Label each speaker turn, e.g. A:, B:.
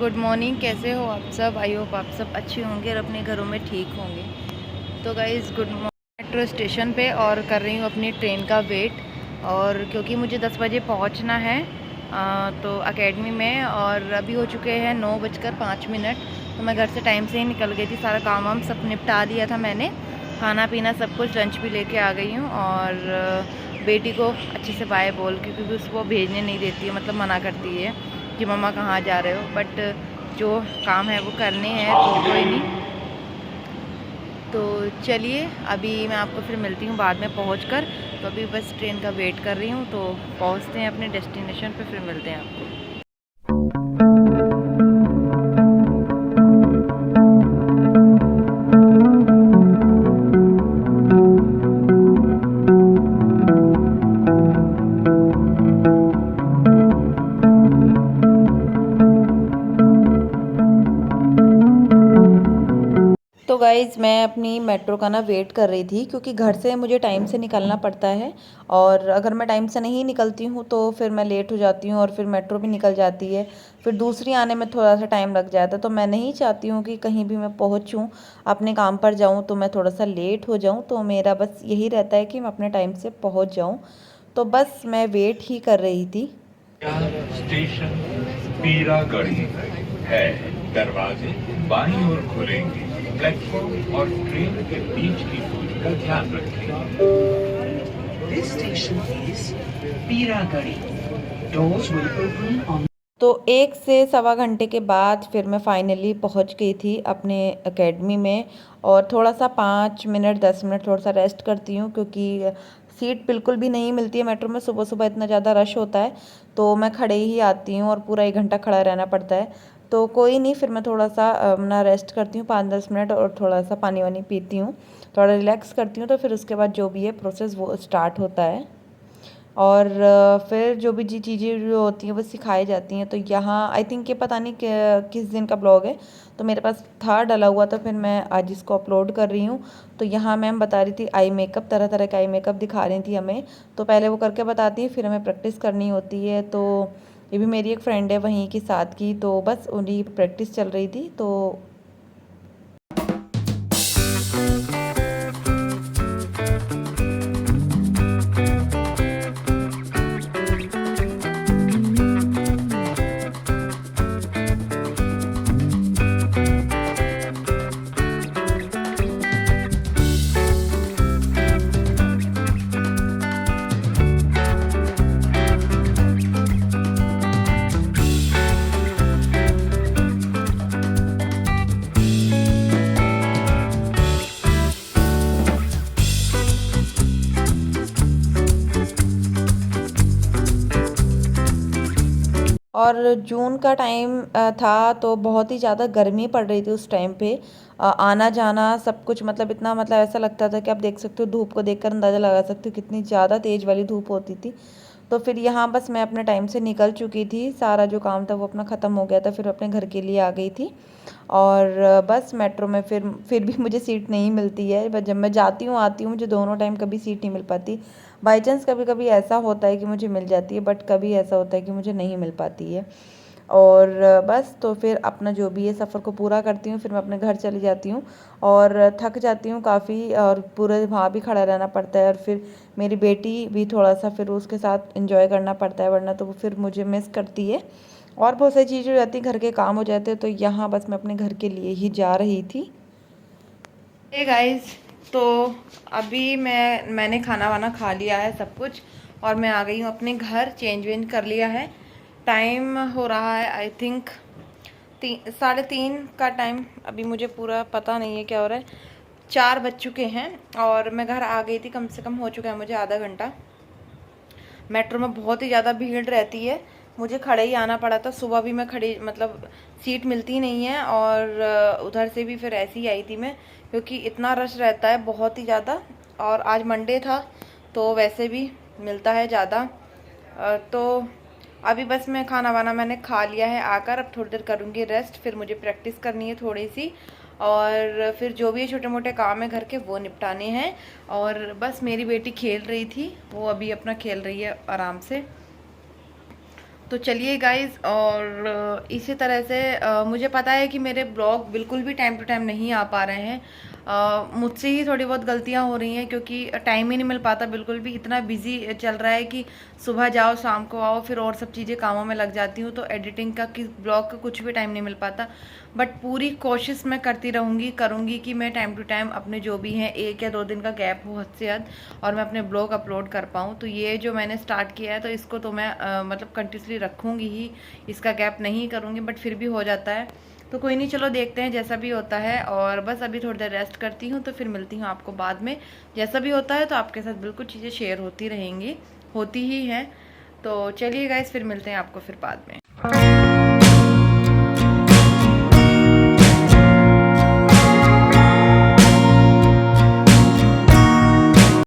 A: Good morning. कैसे हो आप सब? आई होप आप सब अच्छे होंगे और अपने घरों में ठीक होंगे। तो guys good morning. Metro station पे और कर रही हूँ अपनी ट्रेन का वेट। और क्योंकि मुझे 10 बजे पहुँचना है तो एकेडमी में, और अभी हो चुके हैं 9:05। तो मैं घर से टाइम से ही निकल गई थी। सारा काम वाम सब निपटा दिया था मैंने, खाना पीना सब कुछ, लंच भी लेके आ गई हूँ। और बेटी को अच्छे से बाय बोल के, क्योंकि उसको भेजने नहीं देती है, मतलब मना करती है कि मम्मा कहाँ जा रहे हो। बट जो काम है वो करने हैं, तो कोई नहीं। तो चलिए अभी मैं आपको फिर मिलती हूँ बाद में पहुँचकर। तो अभी बस ट्रेन का वेट कर रही हूँ, तो पहुँचते हैं अपने डेस्टिनेशन पे, फिर मिलते हैं आपको। तो गाइज़ मैं अपनी मेट्रो का ना वेट कर रही थी, क्योंकि घर से मुझे टाइम से निकलना पड़ता है। और अगर मैं टाइम से नहीं निकलती हूँ तो फिर मैं लेट हो जाती हूँ, और फिर मेट्रो भी निकल जाती है। फिर दूसरी आने में थोड़ा सा टाइम लग जाता है। तो मैं नहीं चाहती हूँ कि कहीं भी मैं पहुँचूँ, अपने काम पर जाऊँ तो मैं थोड़ा सा लेट हो जाऊँ। तो मेरा बस यही रहता है कि मैं अपने टाइम से पहुँच जाऊँ। तो बस मैं वेट ही कर रही थी।
B: स्टेशन पीरागढ़ी है। दरवाजे बाईं ओर खुलेंगे। प्लेटफॉर्म और ट्रेन के बीच की दूरी का ध्यान रखें। This station is Peeragarhi. Doors will open on
A: तो 1 से 1.25 घंटे के बाद फिर मैं फाइनली पहुंच गई थी अपने एकेडमी में। और थोड़ा सा 5 मिनट 10 मिनट थोड़ा सा रेस्ट करती हूँ, क्योंकि सीट बिल्कुल भी नहीं मिलती है मेट्रो में। सुबह सुबह इतना ज़्यादा रश होता है, तो मैं खड़े ही आती हूँ और पूरा 1 घंटा खड़ा रहना पड़ता है। तो कोई नहीं, फिर मैं थोड़ा सा अपना रेस्ट करती हूँ 5-10 मिनट, और थोड़ा सा पानी वानी पीती हूँ, थोड़ा रिलैक्स करती हूँ। तो फिर उसके बाद जो भी है प्रोसेस वो स्टार्ट होता है। और फिर जो भी जी चीज़ें जो होती हैं वो सिखाई जाती हैं। तो यहाँ आई थिंक ये पता नहीं किस दिन का ब्लॉग है, तो मेरे पास था डला हुआ, तो फिर मैं आज इसको अपलोड कर रही हूँ। तो यहाँ मैम बता रही थी आई मेकअप, तरह तरह का आई मेकअप दिखा रही थी हमें। तो पहले वो करके बताती है, फिर हमें प्रैक्टिस करनी होती है। तो ये भी मेरी एक फ्रेंड है वहीं की साथ की, तो बस उन्हीं प्रैक्टिस चल रही थी। तो और जून का टाइम था, तो बहुत ही ज़्यादा गर्मी पड़ रही थी उस टाइम पे। आना जाना सब कुछ, मतलब इतना, मतलब ऐसा लगता था कि आप देख सकते हो, धूप को देखकर अंदाज़ा लगा सकते हो कितनी ज़्यादा तेज़ वाली धूप होती थी। तो फिर यहाँ बस मैं अपने टाइम से निकल चुकी थी, सारा जो काम था वो अपना ख़त्म हो गया था, फिर अपने घर के लिए आ गई थी। और बस मेट्रो में फिर भी मुझे सीट नहीं मिलती है। बस जब मैं जाती हूँ आती हूँ, मुझे दोनों टाइम कभी सीट नहीं मिल पाती। बाई चांस कभी कभी ऐसा होता है कि मुझे मिल जाती है, बट कभी ऐसा होता है कि मुझे नहीं मिल पाती है। और बस तो फिर अपना जो भी है सफ़र को पूरा करती हूँ, फिर मैं अपने घर चली जाती हूँ। और थक जाती हूँ काफ़ी, और पूरे वहाँ भी खड़ा रहना पड़ता है। और फिर मेरी बेटी भी थोड़ा सा फिर उसके साथ एंजॉय करना पड़ता है, वरना तो वो फिर मुझे मिस करती है। और बहुत सारी चीज़ें हो जाती हैं, घर के काम हो जाते हैं। तो यहाँ बस मैं अपने घर के लिए ही जा रही थी। हे गाइस, तो अभी मैंने खाना वाना खा लिया है सब कुछ, और मैं आ गई हूँ अपने घर। चेंज वेंज कर लिया है। टाइम हो रहा है आई थिंक 3:30 का टाइम। अभी मुझे पूरा पता नहीं है क्या हो रहा है। 4 बज चुके हैं और मैं घर आ गई थी। कम से कम हो चुका है मुझे आधा घंटा। मेट्रो में बहुत ही ज़्यादा भीड़ रहती है, मुझे खड़े ही आना पड़ा था। सुबह भी मैं खड़ी, मतलब सीट मिलती नहीं है, और उधर से भी फिर ऐसे ही आई थी मैं, क्योंकि इतना रश रहता है बहुत ही ज़्यादा। और आज मंडे था, तो वैसे भी मिलता है ज़्यादा। तो अभी बस मैं खाना वाना मैंने खा लिया है आकर। अब थोड़ी देर करूँगी रेस्ट, फिर मुझे प्रैक्टिस करनी है थोड़ी सी, और फिर जो भी छोटे मोटे काम है घर के वो निपटाने हैं। और बस मेरी बेटी खेल रही थी, वो अभी अपना खेल रही है आराम से। तो चलिए गाइज, और इसी तरह से मुझे पता है कि मेरे ब्लॉग बिल्कुल भी टाइम टू टाइम नहीं आ पा रहे हैं। मुझसे ही थोड़ी बहुत गलतियां हो रही हैं, क्योंकि टाइम ही नहीं मिल पाता बिल्कुल भी। इतना बिजी चल रहा है कि सुबह जाओ शाम को आओ, फिर और सब चीज़ें कामों में लग जाती हूँ, तो एडिटिंग का कि ब्लॉग का कुछ भी टाइम नहीं मिल पाता। बट पूरी कोशिश मैं करती करूँगी कि मैं टाइम टू टाइम अपने जो भी हैं 1 या 2 दिन का गैप हो हद से हद, और मैं अपने ब्लॉग अपलोड कर पाऊँ। तो ये जो मैंने स्टार्ट किया है तो इसको तो मैं मतलब कंटिन्यूसली रखूँगी ही, इसका गैप नहीं करूँगी। बट फिर भी हो जाता है, तो कोई नहीं, चलो देखते हैं जैसा भी होता है। और बस अभी थोड़ी देर रेस्ट करती हूँ, तो फिर मिलती हूँ आपको बाद में। जैसा भी होता है तो आपके साथ बिल्कुल चीज़ें शेयर होती रहेंगी, होती ही हैं। तो चलिए गाइस, फिर मिलते हैं आपको फिर बाद में।